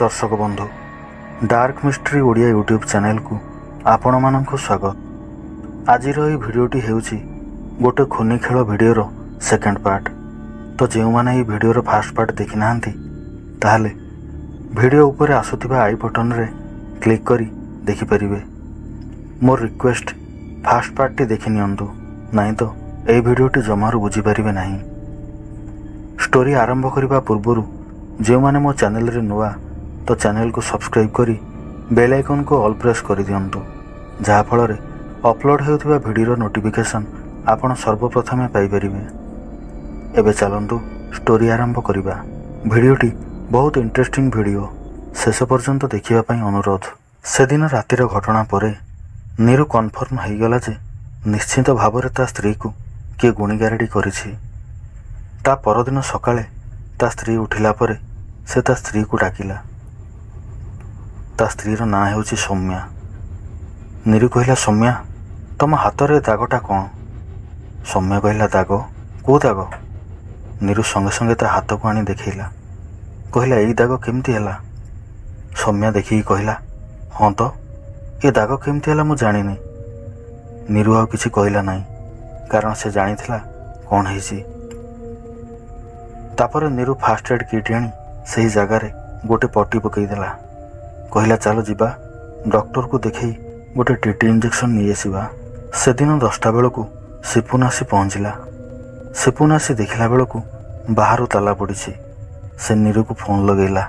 दर्शक बंधु dark mystery Odia YouTube channel को आपण मानक स्वागत। आज भिडियोटी हेउची गोटे खुनी खेल भिडियोर सेकेंड पार्ट। तो जो मैंने ये भिडियोर फास्ट पार्ट देखी ना ताहले भिडियो ऊपर आसुथिबा आई बटन रे क्लिक करी देखि परिबे। मोर रिक्वेस्ट फास्ट पार्ट देखि नियंतु, नहीं तो ए भिडियोटी जमारू बुझी परिबे नहीं। स्टोरी आरंभ करने पूर्व जो मैंने मो चैनल रे नुआ तो चैनल को सब्सक्राइब करी बेल आइकन को ऑल प्रेस कर दियंतु, जहा फल अपलोड होउथिबा वीडियो नोटिफिकेशन आपण सर्वप्रथमे पाई परिबे। एबे चलंतु स्टोरी आरंभ करिबा। वीडियोटी बहुत इंटरेस्टिंग वीडियो, शेष पर्यंत देखिबा पई अनुरोध। से दिन रातिर घटना परे नीरू कन्फर्म हो गला जे निश्चित भाव ता स्त्री को किए गुणीगारेडी करिछि। ता परदिन सकाळे ता स्त्री उठिला परे से ता स्त्री को डाकिला। ता स्त्रीर ना हेउछि सौम्या। नीरू कहला, सौम्या तम हाथ रे दागटा कौन? सौम्या कहला, दाग? को दाग? नीरू संगे संगे ता हाथ को आनी देखैला, कहला एई दाग केमती हैला? सौम्या देखिकी कहला, हाँ तो ये दाग केमती हैला मु जानिनी। नीरू आ किछि कहला नहीं, कारण से जानिथिला कौन हेछि। तापर नीरू फास्ट एड किट आनी सही जगार गोटे पट्टी पकईदेला। कहला चलो जीवा डॉक्टर को देखई गोटे टीटी इंजेक्शन नहीं आसवा। से दिन 10टा बेलू सिपुन आसी पहुँचला। सिपुन आसी देखला बेलू बाहर ताला पड़ी। से नीरू को फोन लगेला।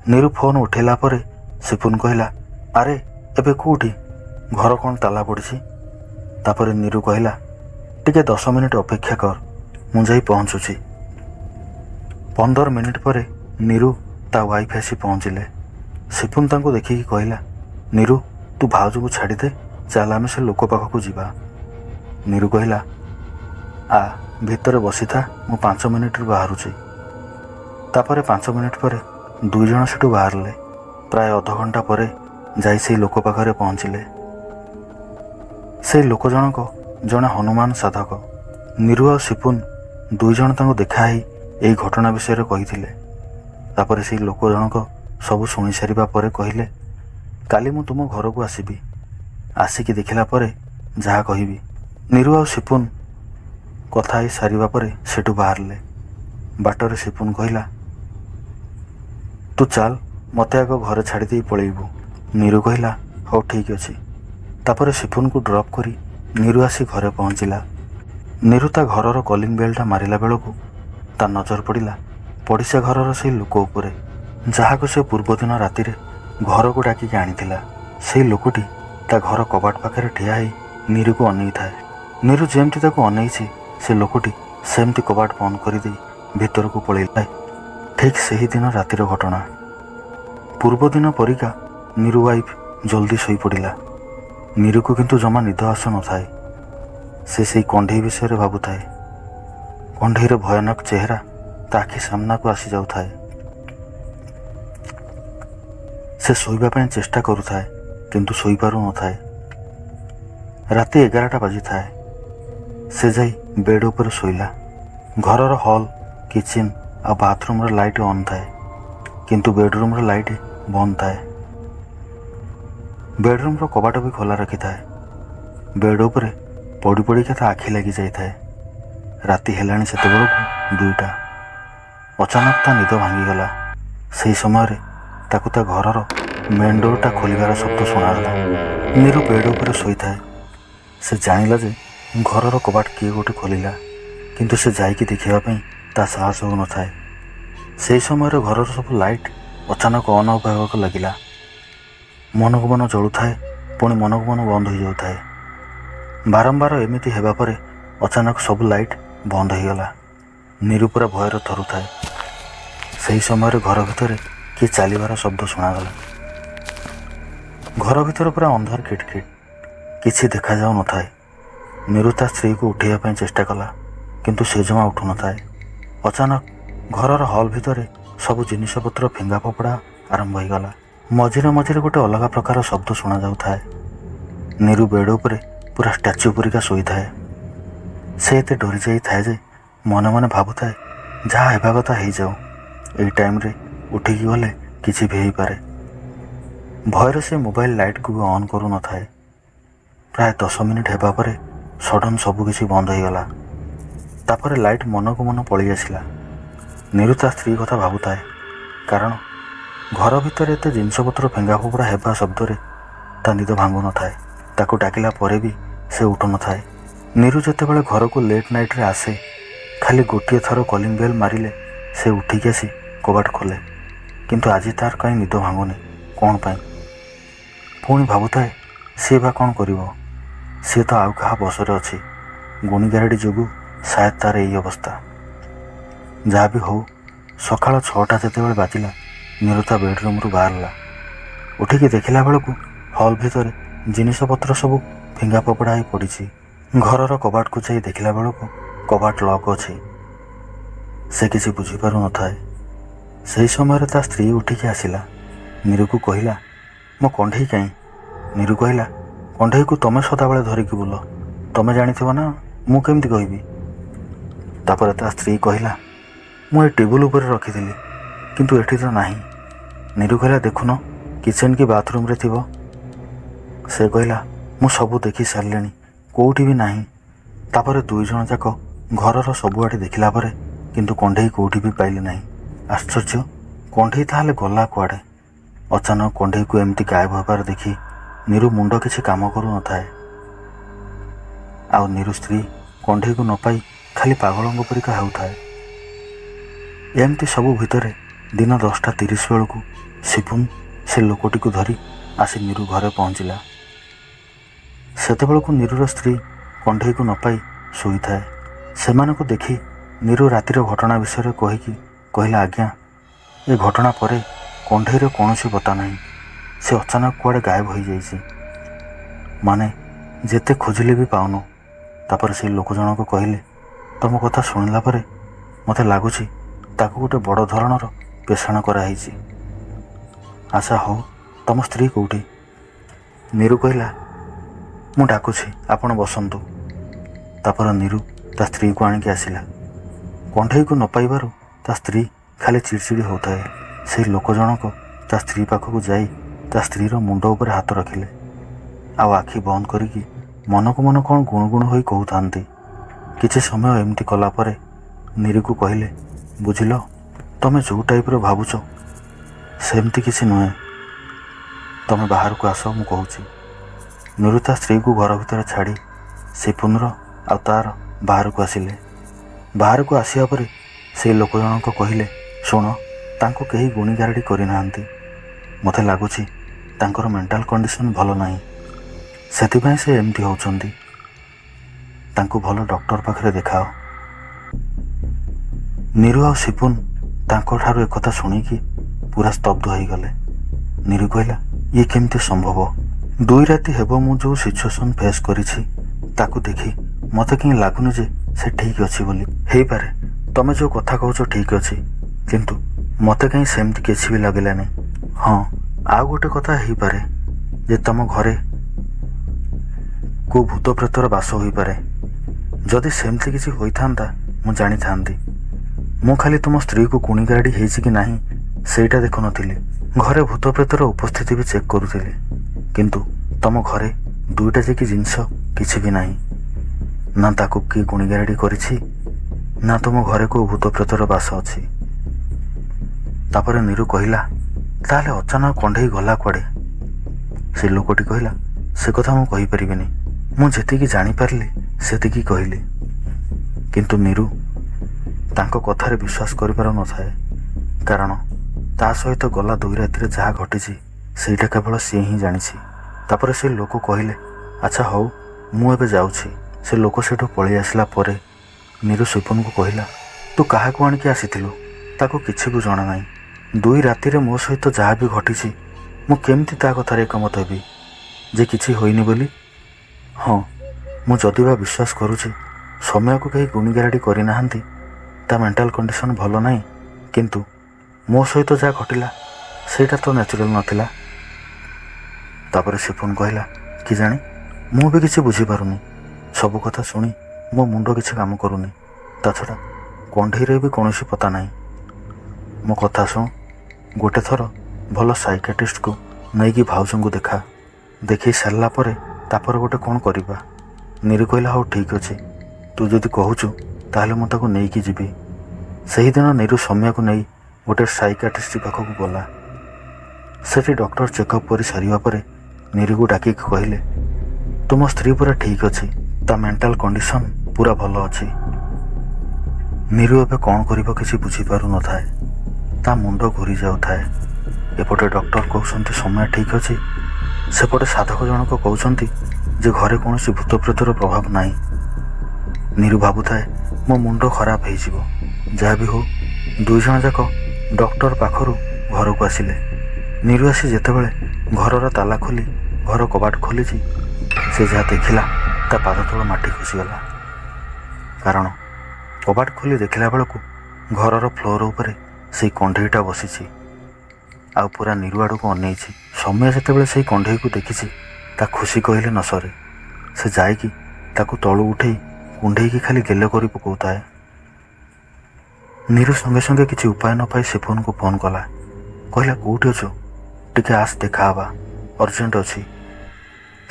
नीरू फोन उठेला परे सिपुन कहला, अरे एबे कोठी घर कौन ताला पड़ी? तापर नीरू कहला, टिके 10 मिनिट अपेक्षा कर, मु जाई पहुँचुची। 15 मिनिट परे नीरू ता वाइफ आसी पहुँचले। सिपुन तांको देखिकी कहला, नीरू तू भाउज को छाड़ी दे, चल आमे से लोक पाखक जीवा। नीरू कहला, आ भितर बसी था, मु 5 मिनिट बाहरुची। तापरे 5 मिनिट परे 2 जण सेठू बाहरले। प्राय अध घंटा परे जाई से लोक पाखरे पहुँचले। से लोक जनक जणे हनुमान साधक। नीरू और सिपुन 2 जण तांको देखाई एई घटना विषय रे कहिथिले। तापरे से लोक जनक सब शुणी सारिबा परे कहले, काली मु तुम घर को आसबि, आसिकी देखिला परे जहा कहिबी। नीरू और सिपुन कथा ही सारिबा परे सेठू बाहरले। बाटरे सिपुन कहला, तू चल मते आग घर छाड़ी दे पळेइबू। नीरू कहला, हो ठीक अछि। तापरे सिपुन को ड्रॉप करी नीरू आसी घरे पहुँचला। नीरू ता घरर कॉलिंग बेलटा मारिला बेलू ता नजर पड़ा पड़िशा घरर से लोक उपरे, जहा को से पूर्व दिन राति घर को डाकिकी आनीथिला। से लोकटी ता घर कबाट पाखे ठिया ही नीरू को अनै थाए। नीरू जेमती ताको अनैछि से लोकटी सेमती कबाट बंद कर दे भीतर को पळेइला। ठीक सही दिन रातिर घटना। पूर्व दिन परिका नीरू वाइफ जल्दी शोई पड़ा। नीरू को किंतु जमा निद आसु न थाए। से कंढई विषय भाबुए। कंढईर भयानक चेहरा ता आखि सामना को आसी जाउथाए। से शोइबा पई चेष्टा करुथाए किंतु शोई पारु न थाए। राति 11टा बाजी थाए। से जाई बेड ऊपर शोइला। घरर हॉल, किचन आ बाथरूम रे लाइट ऑन थाए, किंतु बेडरूम रे लाइट बंद थाए। बेडरूम रो कबाट भी खोला रखी थाए। बेड ऊपर पड़ी पड़ी ता आखि लगी जाई थाए। राति हेलाणी सेते बेलू 2टा। अचानक ता निद भांगीगला। से समय ताकू ता घरर मेन डोरटा खोलिबार शब्द शुणागला। नीरू बेड ऊपर शोई थाए। से जानिला जे घरर कबाट किए गोटे खोलिला, किंतु से जाइकी देखिबा पई ता साहस हो न थाए। से समय घरर सब लाइट अचानक ऑन ऑफ होगा लगिला। मन को मन जलुए, पुणी मन को मन बंद हो जाए। बारंबार एमती हेबा परे अचानक सब लाइट बंद हो गला। नीरू पूरा भयर थरुए। से समय घर भितर किए चलिबार शब्द शुणागला। घर भितर पूरा अंधार किटकिट, किसी देखा जाऊ न थाए। नीरू ता स्त्री को उठाइबा चेष्टा कला, किंतु से जमा उठु न थाए। अचानक घरर हॉल भितर सब जिनिसपत्र फिंगा फोपड़ा आरंभ हो गला। मझिरे मझिरे गोटे अलग प्रकार शब्द शुणा जाऊ थाए। नीरू बेड उपरे पूरा स्टैच्यू परिका शोई थाए। से एते डरी जाई थाए जे मन मन भाबुए जहाँ हेबा कथा हो जाऊ। एई टाइम रे उठिकी गले କିଛି ବି ହେଇପାରେ। ଭୟରେ ସେ ମୋବାଇଲ ଲାଇଟ୍କୁ ବି ଅନ୍ କରୁନଥାଏ। ପ୍ରାୟ 10 ମିନିଟ୍ ହେବା ପରେ ସଡନ୍ ସବୁ କିଛି ବନ୍ଦ ହୋଇଗଲା। ତାପରେ ଲାଇଟ୍ ମନକୁ ମନ ପଳେଇ ଆସିଲା। ନିରୁ ତା ସ୍ତ୍ରୀ କଥା ଭାବୁଥାଏ, କାରଣ ଘର ଭିତରେ ଏତେ ଜିନିଷପତ୍ର ଫିଙ୍ଗା ଫୋପଡ଼ା ହେବା ଶବ୍ଦରେ ତା ନିଦ ଭାଙ୍ଗୁନଥାଏ। ତାକୁ ଡାକିଲା ପରେ ବି ସେ ଉଠୁନଥାଏ। ନିରୁ ଯେତେବେଳେ ଘରକୁ ଲେଟ୍ ନାଇଟ୍ରେ ଆସେ, ଖାଲି ଗୋଟିଏ ଥର କଲିଂ ବେଲ୍ ମାରିଲେ ସେ ଉଠିକି ଆସି କବାଟ ଖୋଲେ। କିନ୍ତୁ ଆଜି ତାର କାହିଁ ନିଦ ଭାଙ୍ଗୁନି, କ'ଣ ପାଇଁ? ପୁଣି ଭାବୁଥାଏ, ସିଏ ବା କ'ଣ କରିବ? ସିଏ ତ ଆଉ କାହା ବସରେ ଅଛି। ଗୁଣି ଗାରେଡ଼ି ଯୋଗୁଁ ସାୟଦ ତାର ଏଇ ଅବସ୍ଥା। ଯାହା ବି ହଉ, ସକାଳ 6ଟା ଯେତେବେଳେ ବାଜିଲା, ନିରୁ ତା ବେଡ଼ରୁମ୍ରୁ ବାହାରିଲା। ଉଠିକି ଦେଖିଲା ବେଳକୁ ହଲ୍ ଭିତରେ ଜିନିଷପତ୍ର ସବୁ ଫିଙ୍ଗା ଫୋପଡ଼ା ହୋଇ ପଡ଼ିଛି। ଘରର କବାଟକୁ ଯାଇ ଦେଖିଲା ବେଳକୁ କବାଟ ଲକ୍ ଅଛି। ସେ କିଛି ବୁଝିପାରୁନଥାଏ। ସେହି ସମୟରେ ତା ସ୍ତ୍ରୀ ଉଠିକି ଆସିଲା। ନିରୁକୁ କହିଲା, ମୋ କଣ୍ଢେଇ କାହିଁ? ନିରୁ କହିଲା, କଣ୍ଢେଇକୁ ତମେ ସଦାବେଳେ ଧରିକି ବୁଲ, ତମେ ଜାଣିଥିବ ନା, ମୁଁ କେମିତି କହିବି? ତାପରେ ତା ସ୍ତ୍ରୀ କହିଲା, ମୁଁ ଏ ଟେବୁଲ୍ ଉପରେ ରଖିଥିଲି, କିନ୍ତୁ ଏଠି ତ ନାହିଁ। ନିରୁ କହିଲା, ଦେଖୁନ, କିଚେନ୍ କି ବାଥରୁମ୍ରେ ଥିବ। ସେ କହିଲା, ମୁଁ ସବୁ ଦେଖି ସାରିଲିଣି, କେଉଁଠି ବି ନାହିଁ। ତାପରେ 2 ଜଣ ଯାକ ଘରର ସବୁଆଡ଼େ ଦେଖିଲା ପରେ କିନ୍ତୁ କଣ୍ଢେଇ କେଉଁଠି ବି ପାଇଲେ ନାହିଁ। ଆଶ୍ଚର୍ଯ୍ୟ, କଣ୍ଢେଇ ତାହେଲେ ଗଲା କୁଆଡ଼େ? ଅଚାନକ କଣ୍ଢେଇକୁ ଏମିତି ଗାୟବ ହେବାର ଦେଖି ନିରୁ ମୁଣ୍ଡ କିଛି କାମ କରୁନଥାଏ। ଆଉ ନିରୁ ସ୍ତ୍ରୀ କଣ୍ଢେଇକୁ ନ ପାଇ ଖାଲି ପାଗଳଙ୍କ ପରିକା ହେଉଥାଏ। ଏମିତି ସବୁ ଭିତରେ ଦିନ 10ଟା 30 ବେଳକୁ ସିପୁନ ସେ ଲୋକଟିକୁ ଧରି ଆସି ନିରୁ ଘରେ ପହଞ୍ଚିଲା। ସେତେବେଳକୁ ନିରୁର ସ୍ତ୍ରୀ କଣ୍ଢେଇକୁ ନ ପାଇ ଶୋଇଥାଏ। ସେମାନଙ୍କୁ ଦେଖି ନିରୁ ରାତିର ଘଟଣା ବିଷୟରେ କହିଲା, ଆଜ୍ଞା, ଏ ଘଟଣା ପରେ କଣ୍ଢେଇର କୌଣସି ପତା ନାହିଁ। ସେ ଅଚାନକ କୁଆଡ଼େ ଗାୟବ ହୋଇଯାଇଛି। ମାନେ ଯେତେ ଖୋଜିଲେ ବି ପାଉନୁ। ତାପରେ ସେଇ ଲୋକ ଜଣକ କହିଲେ, ତମ କଥା ଶୁଣିଲା ପରେ ମୋତେ ଲାଗୁଛି ତାକୁ ଗୋଟେ ବଡ଼ ଧରଣର ପେଷାଣ କରାହେଇଛି। ଆଚ୍ଛା ହଉ, ତମ ସ୍ତ୍ରୀ କେଉଁଠି? ନିରୁ କହିଲା, ମୁଁ ଡାକୁଛି, ଆପଣ ବସନ୍ତୁ। ତାପରେ ନିରୁ ତା ସ୍ତ୍ରୀକୁ ଆଣିକି ଆସିଲା। କଣ୍ଢେଇକୁ ନ ପାଇବାରୁ ତା ସ୍ତ୍ରୀ ଖାଲି ଚିଡ଼ଚିଡ଼ି ହେଉଥାଏ। ସେହି ଲୋକ ଜଣକ ତା ସ୍ତ୍ରୀ ପାଖକୁ ଯାଇ ତା ସ୍ତ୍ରୀର ମୁଣ୍ଡ ଉପରେ ହାତ ରଖିଲେ, ଆଉ ଆଖି ବନ୍ଦ କରିକି ମନକୁ ମନ କ'ଣ ଗୁଣୁଗୁଣୁ ହୋଇ କହୁଥାନ୍ତି। କିଛି ସମୟ ଏମିତି କଲା ପରେ ନିରୁକୁ କହିଲେ, ବୁଝିଲ, ତମେ ଯେଉଁ ଟାଇପ୍ର ଭାବୁଛ ସେମିତି କିଛି ନୁହେଁ। ତମେ ବାହାରକୁ ଆସ, ମୁଁ କହୁଛି। ନିରୁ ତା ସ୍ତ୍ରୀକୁ ଘର ଭିତରେ ଛାଡ଼ି ସିପୁନର ଆଉ ତାର ବାହାରକୁ ଆସିଲେ। ବାହାରକୁ ଆସିବା ପରେ ସେଇ ଲୋକ ଜଣକ କହିଲେ, ଶୁଣ, ତାଙ୍କୁ କେହି ଗୁଣି ଗାରେଡ଼ି କରିନାହାନ୍ତି। ମୋତେ ଲାଗୁଛି ତାଙ୍କର ମେଣ୍ଟାଲ କଣ୍ଡିସନ୍ ଭଲ ନାହିଁ, ସେଥିପାଇଁ ସେ ଏମିତି ହେଉଛନ୍ତି। ତାଙ୍କୁ ଭଲ ଡକ୍ଟର ପାଖରେ ଦେଖାଅ। ନିରୁ ଆଉ ସିପୁନ ତାଙ୍କଠାରୁ ଏକଥା ଶୁଣିକି ପୁରା ସ୍ତବ୍ଧ ହୋଇଗଲେ। ନିରୁ କହିଲା, ଇଏ କେମିତି ସମ୍ଭବ? 2 ରାତି ହେବ ମୁଁ ଯେଉଁ ସିଚୁଏସନ୍ ଫେସ୍ କରିଛି ତାକୁ ଦେଖି ମୋତେ କାହିଁ ଲାଗୁନି ଯେ ସେ ଠିକ୍ ଅଛି ବୋଲି। ହେଇପାରେ ତମେ ଯେଉଁ କଥା କହୁଛ ଠିକ୍ ଅଛି, କିନ୍ତୁ ମୋତେ କାହିଁ ସେମିତି କିଛି ବି ଲାଗିଲାନି। ହଁ, ଆଉ ଗୋଟେ କଥା ହେଇପାରେ ଯେ ତମ ଘରେ କେଉଁ ଭୂତ ପ୍ରେତର ବାସ ହୋଇପାରେ। ଯଦି ସେମିତି କିଛି ହୋଇଥାନ୍ତା ମୁଁ ଜାଣିଥାନ୍ତି। ମୁଁ ଖାଲି ତୁମ ସ୍ତ୍ରୀକୁ ଗୁଣି ଗାରେଡ଼ି ହେଇଛି କି ନାହିଁ ସେଇଟା ଦେଖୁନଥିଲି, ଘରେ ଭୂତ ପ୍ରେତର ଉପସ୍ଥିତି ବି ଚେକ୍ କରୁଥିଲି। କିନ୍ତୁ ତମ ଘରେ 2ଟା ଯାକି ଜିନିଷ କିଛି ବି ନାହିଁ। ନା ତାକୁ କିଏ ଗୁଣି ଗାରେଡ଼ି କରିଛି, ନା ତୁମ ଘରେ କେଉଁ ଭୂତ ପ୍ରେତର ବାସ ଅଛି। ତାପରେ ନିରୁ କହିଲା, ତାହେଲେ ଅଚାନକ କଣ୍ଢେଇ ଗଲା କୁଆଡ଼େ? ସେ ଲୋକଟି କହିଲା, ସେ କଥା ମୁଁ କହିପାରିବିନି। ମୁଁ ଯେତିକି ଜାଣିପାରିଲି ସେତିକି କହିଲି। କିନ୍ତୁ ନିରୁ ତାଙ୍କ କଥାରେ ବିଶ୍ୱାସ କରିପାରୁନଥାଏ, କାରଣ ତା ସହିତ ଗଲା 2 ରାତିରେ ଯାହା ଘଟିଛି ସେଇଟା କେବଳ ସିଏ ହିଁ ଜାଣିଛି। ତାପରେ ସେ ଲୋକ କହିଲେ, ଆଚ୍ଛା ହଉ, ମୁଁ ଏବେ ଯାଉଛି। ସେ ଲୋକ ସେଠୁ ପଳେଇ ଆସିଲା ପରେ ନିରୁ ସିପୁନକୁ କହିଲା, ତୁ କାହାକୁ ଆଣିକି ଆସିଥିଲୁ? ତାକୁ କିଛି ବି ଜଣା ନାହିଁ। 2 ରାତିରେ ମୋ ସହିତ ଯାହା ବି ଘଟିଛି ମୁଁ କେମିତି ତା କଥାରେ ଏକମତ ହେବି ଯେ କିଛି ହୋଇନି ବୋଲି? ହଁ, ମୁଁ ଯଦି ବା ବିଶ୍ୱାସ କରୁଛି ସୌମ୍ୟକୁ କେହି ଗୁଣି ଗାରେଡ଼ି କରିନାହାନ୍ତି, ତା ମେଣ୍ଟାଲ କଣ୍ଡିସନ୍ ଭଲ ନାହିଁ, କିନ୍ତୁ ମୋ ସହିତ ଯାହା ଘଟିଲା ସେଇଟା ତ ନ୍ୟାଚୁରାଲ ନଥିଲା। ତାପରେ ସିପୁନ କହିଲା, କେଜାଣି, ମୁଁ ବି କିଛି ବୁଝିପାରୁନି। ସବୁ କଥା ଶୁଣି ମୋ ମୁଣ୍ଡ କିଛି କାମ କରୁନି। ତା ଛଡ଼ା କଣ୍ଢେଇରେ ବି କୌଣସି ପତା ନାହିଁ। ମୋ କଥା ଶୁଣ, ଗୋଟେ ଥର ଭଲ ସାଇକାଟ୍ରିଷ୍ଟକୁ ନେଇକି ଭାଉଜଙ୍କୁ ଦେଖେଇ ସାରିଲା ପରେ ତାପରେ ଗୋଟେ କ'ଣ କରିବା। ନିରୁ କହିଲା ହଉ ଠିକ୍ ଅଛି, ତୁ ଯଦି କହୁଛୁ ତାହେଲେ ମୁଁ ତାକୁ ନେଇକି ଯିବି। ସେହିଦିନ ନିରୁ ସୌମ୍ୟାକୁ ନେଇ ଗୋଟେ ସାଇକାଟ୍ରିଷ୍ଟ ପାଖକୁ ଗଲା। ସେଠି ଡକ୍ଟର ଚେକଅପ୍ କରି ସାରିବା ପରେ ନିରୁକୁ ଡାକିକି କହିଲେ, ତୁମ ସ୍ତ୍ରୀ ପୁରା ଠିକ୍ ଅଛି, ତା ମେଣ୍ଟାଲ କଣ୍ଡିସନ୍ ପୁରା ଭଲ ଅଛି। ନିରୁ ଏବେ କ'ଣ କରିବ କିଛି ବୁଝିପାରୁନଥାଏ। ତା ମୁଣ୍ଡ ଘୁରି ଯାଉଥାଏ। ଏପଟେ ଡକ୍ଟର କହୁଛନ୍ତି ସୌମ୍ୟା ଠିକ୍ ଅଛି, ସେପଟେ ସାଧକ ଜଣକ କହୁଛନ୍ତି ଯେ ଘରେ କୌଣସି ଭୂତପ୍ରେତର ପ୍ରଭାବ ନାହିଁ। ନିରୁ ଭାବୁଥାଏ ମୋ ମୁଣ୍ଡ ଖରାପ ହେଇଯିବ। ଯାହା ବି ହଉ 2 ଜଣ ଯାକ ଡକ୍ଟର ପାଖରୁ ଘରକୁ ଆସିଲେ। ନିରୁ ଆସି ଯେତେବେଳେ ଘରର ତାଲା ଖୋଲି ଘର କବାଟ ଖୋଲିଛି, ସେ ଯାହା ଦେଖିଲା ତା ପାଦ ତଳ ମାଟି ଖସିଗଲା। କାରଣ କବାଟ ଖୋଲି ଦେଖିଲା ବେଳକୁ ଘରର ଫ୍ଲୋର ଉପରେ ସେଇ କଣ୍ଢେଇଟା ବସିଛି ଆଉ ପୁରା ନିରୁ ଆଡ଼କୁ ଅନେଇଛି। ସୌମ୍ୟା ଯେତେବେଳେ ସେଇ କଣ୍ଢେଇକୁ ଦେଖିଛି ତା ଖୁସି କହିଲେ ନ ସରେ। ସେ ଯାଇକି ତାକୁ ତଳୁ ଉଠେଇ କୁଣ୍ଢେଇକି ଖାଲି ଗେଲ କରି ପକାଉଥାଏ। ନିରୁ ସଙ୍ଗେ ସଙ୍ଗେ କିଛି ଉପାୟ ନ ପାଇ ସିପୁନକୁ ଫୋନ୍ କଲା। କହିଲା କେଉଁଠି ଅଛୁ, ଟିକେ ଆସ ଦେଖାହେବା, ଅର୍ଜେଣ୍ଟ ଅଛି।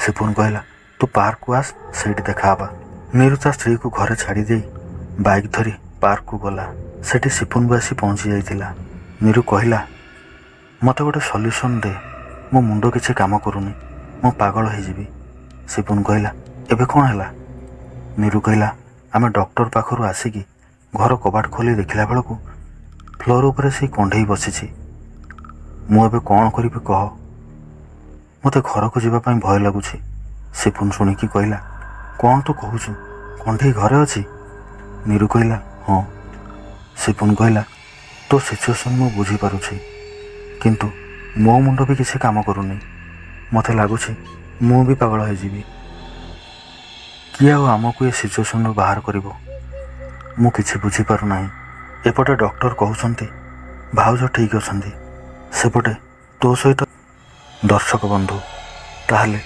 ସିପୁନ କହିଲା ତୁ ପାର୍କକୁ ଆସ, ସେଇଠି ଦେଖାହେବା। ନିରୁ ତା ସ୍ତ୍ରୀକୁ ଘରେ ଛାଡ଼ି ଦେଇ ବାଇକ୍ ଧରି ପାର୍କକୁ ଗଲା। ସେଠି ସିପୁନ ବି ଆସି ପହଞ୍ଚି ଯାଇଥିଲା। ନିରୁ କହିଲା ମୋତେ ଗୋଟେ ସଲ୍ୟୁସନ୍ ଦେ, ମୋ ମୁଣ୍ଡ କିଛି କାମ କରୁନି, ମୁଁ ପାଗଳ ହେଇଯିବି। ସିପୁନ କହିଲା ଏବେ କ'ଣ ହେଲା? ନିରୁ କହିଲା ଆମେ ଡକ୍ଟର ପାଖରୁ ଆସିକି ଘର କବାଟ ଖୋଲି ଦେଖିଲା ବେଳକୁ ଫ୍ଲୋର ଉପରେ ସେଇ କଣ୍ଢେଇ ବସିଛି। ମୁଁ ଏବେ କ'ଣ କରିବି କହ? ମୋତେ ଘରକୁ ଯିବା ପାଇଁ ଭୟ ଲାଗୁଛି। ସିପୁନ ଶୁଣିକି କହିଲା କ'ଣ ତୁ କହୁଛୁ, କଣ୍ଢେଇ ଘରେ ଅଛି? ନିରୁ କହିଲା ହଁ। ସିପୁନ କହିଲା ତୋ ସିଚୁଏସନ୍ ମୁଁ ବୁଝିପାରୁଛି, କିନ୍ତୁ ମୋ ମୁଣ୍ଡ ବି କିଛି କାମ କରୁନି। ମୋତେ ଲାଗୁଛି ମୁଁ ବି ପାଗଳ ହେଇଯିବି। କିଏ ଆଉ ଆମକୁ ଏ ସିଚୁଏସନ୍ରୁ ବାହାର କରିବ? ମୁଁ କିଛି ବୁଝିପାରୁନାହିଁ। ଏପଟେ ଡକ୍ଟର କହୁଛନ୍ତି ଭାଉଜ ଠିକ୍ ଅଛନ୍ତି, ସେପଟେ ତୋ ସହିତ। ଦର୍ଶକ ବନ୍ଧୁ, ତାହେଲେ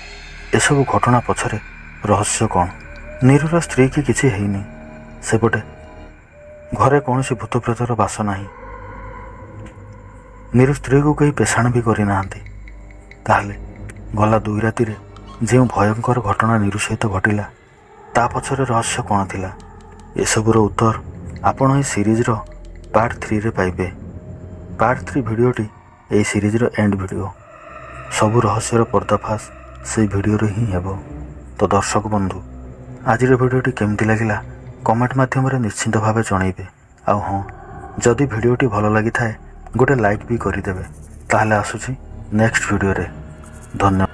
ଏସବୁ ଘଟଣା ପଛରେ ରହସ୍ୟ କ'ଣ? ନିରୁର ସ୍ତ୍ରୀ କି କିଛି ହେଇନି, ସେପଟେ ଘରେ କୌଣସି ଭୂତପ୍ରେତର ବାସ ନାହିଁ। ନିରୁ ସ୍ତ୍ରୀକୁ କେହି ପେଶାଣ ବି କରିନାହାନ୍ତି। ତାହେଲେ ଗଲା 2 ରାତିରେ ଯେଉଁ ଭୟଙ୍କର ଘଟଣା ନିରୁ ସହିତ ଘଟିଲା ତା ପଛରେ ରହସ୍ୟ କ'ଣ ଥିଲା? ଏସବୁର ଉତ୍ତର ଆପଣ ଏହି ସିରିଜ୍ର ପାର୍ଟ 3ରେ ପାଇବେ। ପାର୍ଟ 3 ଭିଡ଼ିଓଟି ଏହି ସିରିଜ୍ର ଏଣ୍ଡ ଭିଡ଼ିଓ। ସବୁ ରହସ୍ୟର ପର୍ଦ୍ଦାଫାଶ ସେଇ ଭିଡ଼ିଓରେ ହିଁ ହେବ। ତ ଦର୍ଶକ ବନ୍ଧୁ, ଆଜିର ଭିଡ଼ିଓଟି କେମିତି ଲାଗିଲା କମେଣ୍ଟ ମାଧ୍ୟମରେ ନିଶ୍ଚିନ୍ତ ଭାବେ ଜଣାଇବେ। ଆଉ ହଁ, ଯଦି ଭିଡ଼ିଓଟି ଭଲ ଲାଗିଥାଏ ଗୋଟେ ଲାଇକ୍ ବି କରିଦେବେ। ତାହେଲେ ଆସୁଛି ନେକ୍ସଟ ଭିଡ଼ିଓରେ। ଧନ୍ୟବାଦ।